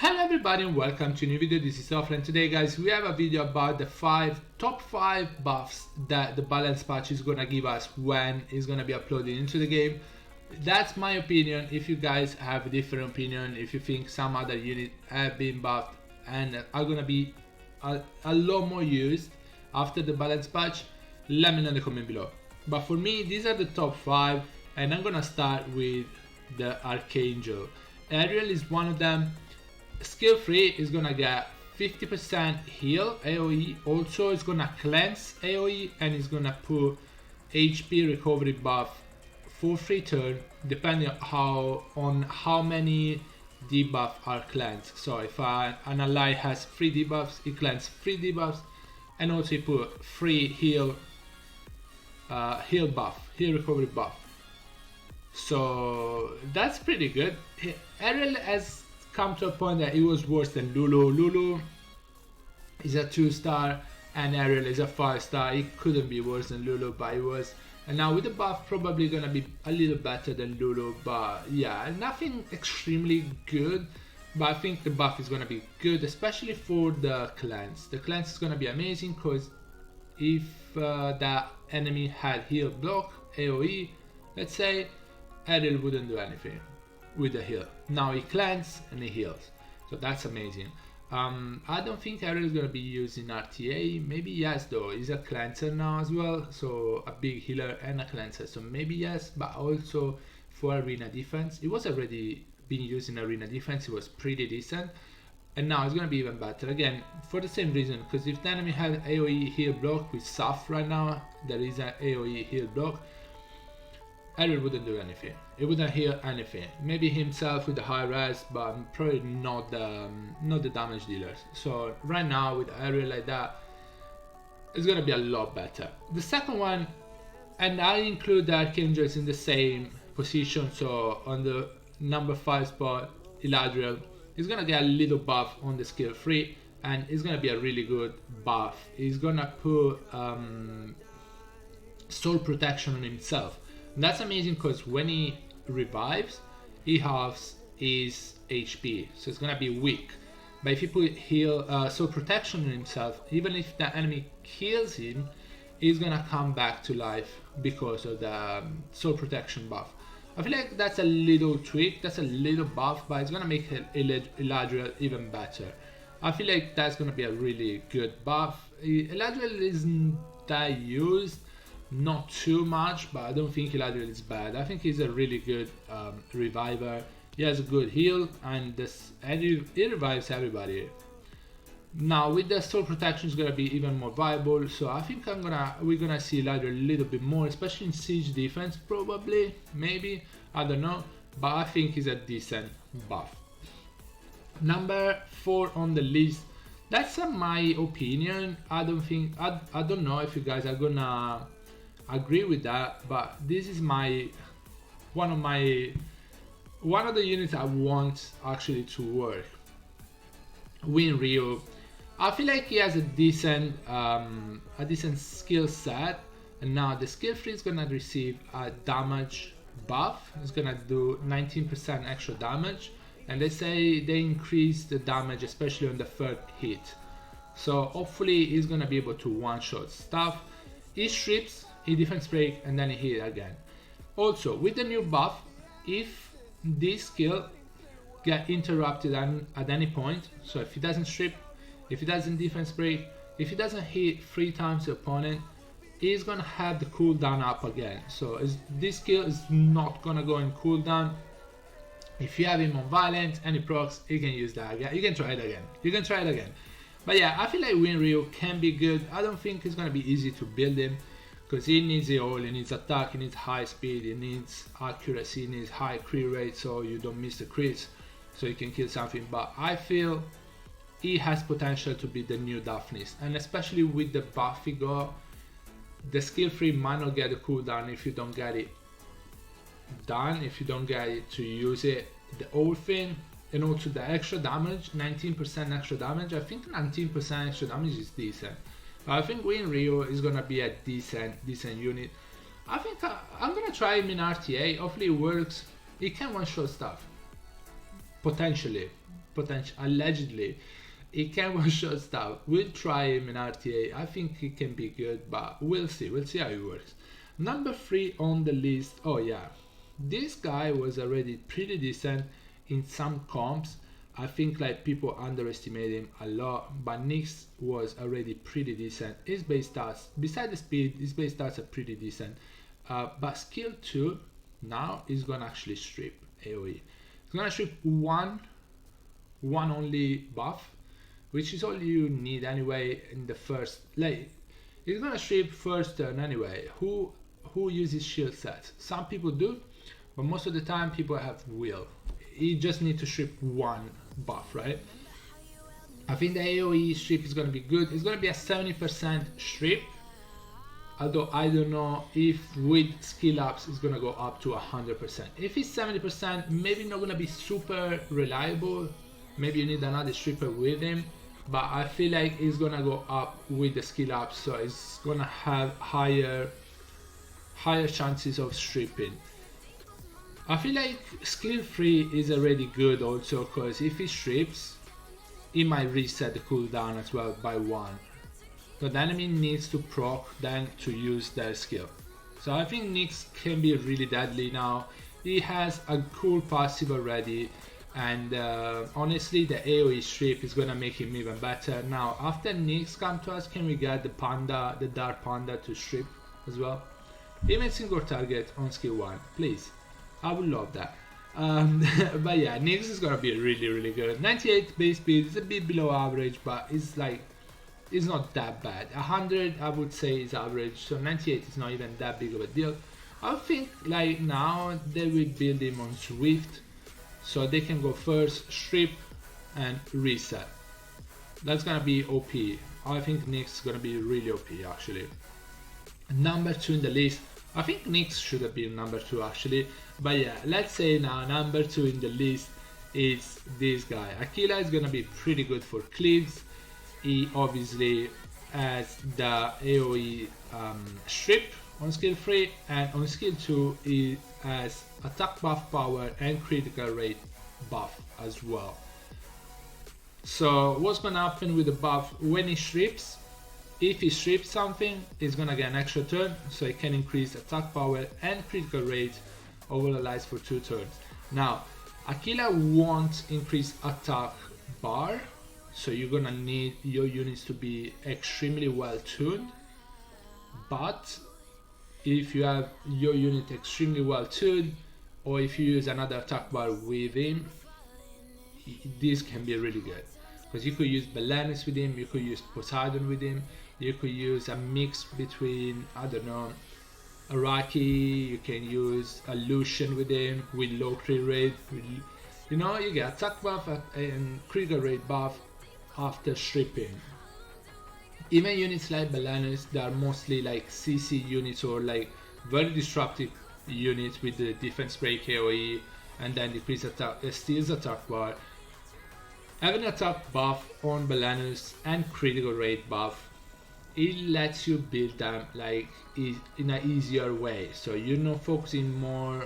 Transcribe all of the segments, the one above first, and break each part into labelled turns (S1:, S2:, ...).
S1: Hello everybody and welcome to a new video. This is Offline. Today guys, we have a video about the top 5 buffs that the balance patch is gonna give us when it's gonna be uploaded into the game. That's my opinion. If you guys have a different opinion, if you think some other units have been buffed and are gonna be a lot more used after the balance patch, let me know in the comment below. But for me, these are the top 5 and I'm gonna start with the Archangel. Ariel is one of them. Skill 3 is gonna get 50% heal AoE, also it's gonna cleanse AoE, and it's gonna put HP recovery buff for free turn depending on how many debuffs are cleansed. So if an ally has 3 debuffs, it cleanses 3 debuffs, and also it put free heal heal recovery buff. So that's pretty good. Ariel has come to a point that it was worse than Lulu. Lulu is a 2-star and Ariel is a 5-star. It couldn't be worse than Lulu, but it was. And now with the buff, probably gonna be a little better than Lulu, but yeah, nothing extremely good. But I think the buff is gonna be good, especially for the cleanse. The cleanse is gonna be amazing because if that enemy had heal block AoE, let's say, Ariel wouldn't do anything with the heal. Now he cleanses and he heals, so that's amazing. I don't think Ariel is gonna be using RTA. Maybe yes though. He's a cleanser now as well, so a big healer and a cleanser. So maybe yes, but also for arena defense. It was already being used in arena defense. It was pretty decent, and now it's gonna be even better. Again, for the same reason, because if the enemy had AoE heal block with Saf right now, there is an AoE heal block. Ariel wouldn't do anything. It wouldn't heal anything. Maybe himself with the high res, but probably not the damage dealers. So right now with Ariel like that, it's gonna be a lot better. The second one, and I include the Archangels in the same position. So on the number 5 spot, Eladriel is gonna get a little buff on the skill 3, and it's gonna be a really good buff. He's gonna put soul protection on himself. And that's amazing because when he revives, he halves his HP, so it's gonna be weak. But if you put heal soul protection on himself, even if the enemy kills him, he's gonna come back to life because of the soul protection buff. I feel like that's a little tweak, that's a little buff, but it's gonna make Eladriel even better. I feel like that's gonna be a really good buff. Eladriel isn't that used, not too much, but I don't think Eladriel is bad. I think he's a really good reviver. He has a good heal, and he revives everybody. Now with the soul protection, is gonna be even more viable. So I think we're gonna see Eladriel a little bit more, especially in siege defense, probably, maybe, I don't know. But I think he's a decent buff. Number 4 on the list. That's my opinion. I don't know if you guys are gonna agree with that, but this is one of the units I want actually to work. Winryu. I feel like he has a decent skill set, and now the skill 3 is gonna receive a damage buff. It's gonna do 19% extra damage, and they say they increase the damage especially on the 3rd hit. So hopefully he's gonna be able to one-shot stuff. He strips, he defense break, and then he hit again. Also with the new buff, if this skill get interrupted at any point, so if he doesn't strip, if he doesn't defense break, if he doesn't hit 3 times the opponent, he's gonna have the cooldown up again. So this skill is not gonna go in cooldown. If you have him on violent and he procs, you can use that again. You can try it again. But yeah, I feel like Winryu can be good. I don't think it's gonna be easy to build him, because he needs it all. He needs attack, he needs high speed, he needs accuracy, he needs high crit rate so you don't miss the crits, so you can kill something. But I feel he has potential to be the new Daphnis, and especially with the buff he got, the skill 3 might not get the cooldown if you don't get it done, if you don't get it to use it, the whole thing. And also the extra damage, 19% extra damage. I think 19% extra damage is decent. I think Winryu is gonna be a decent unit. I think I'm gonna try him in RTA. Hopefully it works. He can one-shot stuff. allegedly, he can one-shot stuff. We'll try him in RTA. I think he can be good, but we'll see. We'll see how it works. Number 3 on the list. Oh yeah, this guy was already pretty decent in some comps. I think like people underestimate him a lot, but Nyx was already pretty decent. His base stats, besides the speed, his base stats are pretty decent. But skill 2 now is gonna actually strip AoE. It's gonna strip one only buff, which is all you need anyway in the first. Like, it's gonna strip first turn anyway. Who uses shield sets? Some people do, but most of the time people have will. You just need to strip one buff, right? I think the AoE strip is gonna be good. It's gonna be a 70% strip, although I don't know if with skill ups it's gonna go up to 100%. If it's 70%, maybe not gonna be super reliable. Maybe you need another stripper with him, but I feel like it's gonna go up with the skill up, so it's gonna have higher chances of stripping. I feel like skill 3 is already good also, because if he strips, he might reset the cooldown as well by 1. So the enemy needs to proc then to use their skill. So I think Nyx can be really deadly now. He has a cool passive already, and honestly the AoE strip is gonna make him even better. Now after Nyx come to us, can we get the panda, the dark panda to strip as well? Even single target on skill 1, please. I would love that. But yeah, Nyx is gonna be really good. 98 base speed is a bit below average, but it's like, it's not that bad. 100 I would say is average, so 98 is not even that big of a deal. I think like now they will build him on Swift, so they can go first, strip and reset. That's gonna be OP. I think Nyx is gonna be really OP actually. Number 2 in the list. I think Nyx should have been number 2 actually, but yeah, let's say now number 2 in the list is this guy. Aquila is gonna be pretty good for cleaves. He obviously has the AoE strip on skill 3, and on skill 2 he has attack buff power and critical rate buff as well. So what's gonna happen with the buff when he strips? If he strips something, he's gonna get an extra turn, so he can increase attack power and critical rate over allies for 2 turns. Now, Aquila won't increase attack bar, so you're gonna need your units to be extremely well tuned. But if you have your unit extremely well tuned, or if you use another attack bar with him, this can be really good. Because you could use Belenus with him, you could use Poseidon with him, you could use a mix between, I don't know, Araki, you can use a Lucian with him, with low crit rate, you know, you get attack buff and critical rate buff after stripping. Even units like Belenus, they are mostly like CC units or like very disruptive units with the defense break AoE and then decrease attack, steals attack bar. Having attack buff on Belenus and critical rate buff, it lets you build them like in an easier way. So you're not focusing more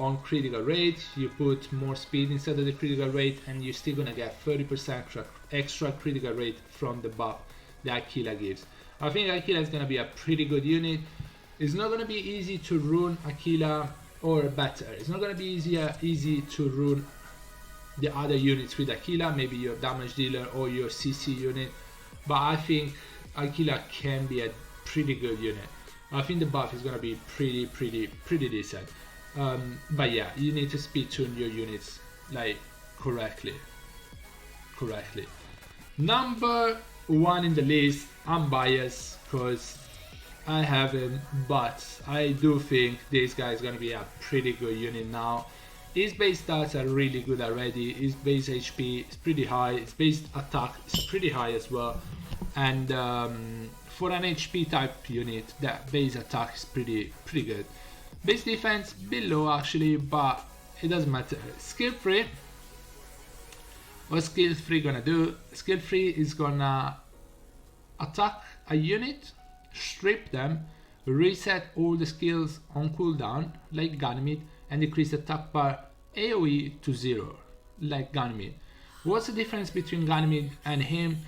S1: on critical rate, you put more speed instead of the critical rate, and you're still gonna get 30% extra critical rate from the buff that Aquila gives. I think Aquila is gonna be a pretty good unit. It's not gonna be easy to rune Aquila, or better, it's not gonna be easy to rune the other units with Aquila, maybe your damage dealer or your CC unit, but I think Aquila can be a pretty good unit. I think the buff is gonna be pretty decent. But yeah, you need to speed tune your units like correctly. Number 1 in the list, I'm biased because I have him, but I do think this guy is gonna be a pretty good unit now. His base stats are really good already. His base HP is pretty high. His base attack is pretty high as well. And for an HP type unit, that base attack is pretty good. Base defense below actually, but it doesn't matter. Skill 3. What skill 3 gonna do? Skill 3 is gonna attack a unit, strip them, reset all the skills on cooldown like Ganymede, and decrease attack bar AoE to 0. like Ganymede. What's the difference between Ganymede and him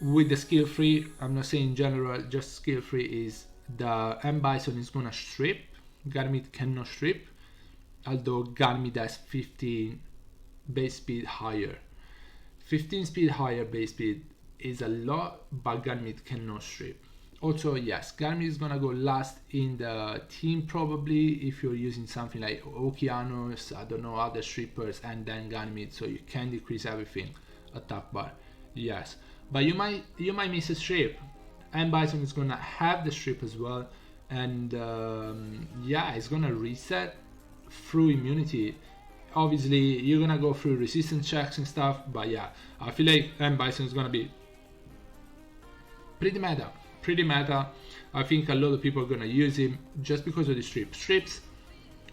S1: with the skill free? I'm not saying in general, just skill free is the Bison is gonna strip. Ganymede cannot strip, although Ganymede has 15 base speed higher. 15 speed higher base speed is a lot, but Ganymede cannot strip. Also, yes, Ganymede is gonna go last in the team probably if you're using something like Okeanos, I don't know, other strippers, and then Ganymede, so you can decrease everything, attack bar, yes. But you might miss a strip, and Bison is gonna have the strip as well, and yeah, it's gonna reset through immunity. Obviously, you're gonna go through resistance checks and stuff, but yeah, I feel like Bison is gonna be pretty meta. I think a lot of people are gonna use him just because of the strips. Strips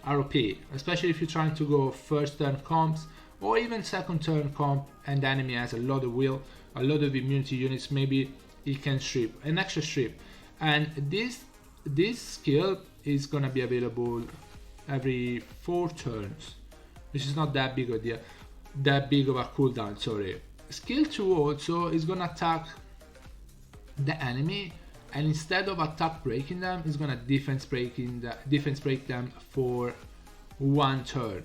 S1: are OP, especially if you're trying to go first turn comps or even second turn comp and the enemy has a lot of will, a lot of immunity units, maybe he can strip, an extra strip. And this skill is gonna be available every 4 turns, which is not that big of a cooldown, sorry. Skill 2 also is gonna attack the enemy, and instead of attack breaking them, it's gonna defense break them for 1 turn,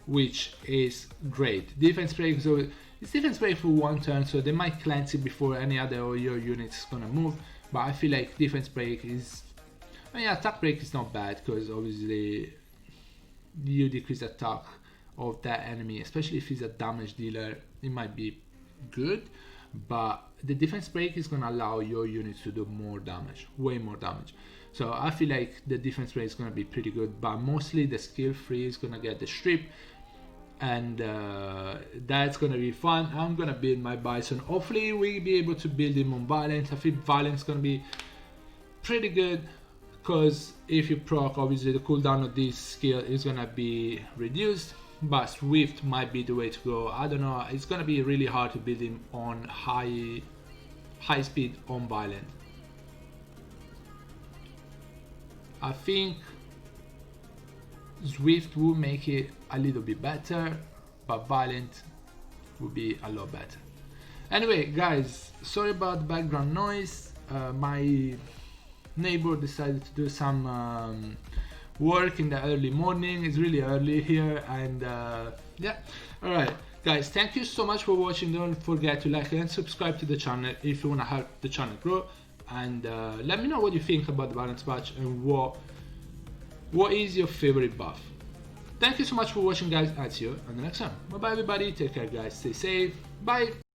S1: which is great. Defense break, so it's defense break for 1 turn, so they might cleanse it before any other of your units is gonna move. But I feel like defense break is, I mean, attack break is not bad because obviously you decrease attack of that enemy, especially if he's a damage dealer. It might be good, but the defense break is going to allow your units to do more damage, way more damage. So I feel like the defense break is going to be pretty good, but mostly the skill 3 is going to get the strip, and that's going to be fun. I'm going to build my Bison. Hopefully we'll be able to build him on Violent. I think Violent's going to be pretty good, because if you proc, obviously the cooldown of this skill is going to be reduced, but Swift might be the way to go. I don't know, it's gonna be really hard to build him on high speed on Violent. I think Swift will make it a little bit better, but Violent will be a lot better. Anyway guys, sorry about the background noise. My neighbor decided to do some work in the early morning. It's really early here, and yeah. Alright guys, thank you so much for watching. Don't forget to like and subscribe to the channel if you want to help the channel grow, and let me know what you think about the balance patch and what is your favorite buff. Thank you so much for watching guys. I'll see you on the next one. Bye bye everybody, take care guys, stay safe, bye.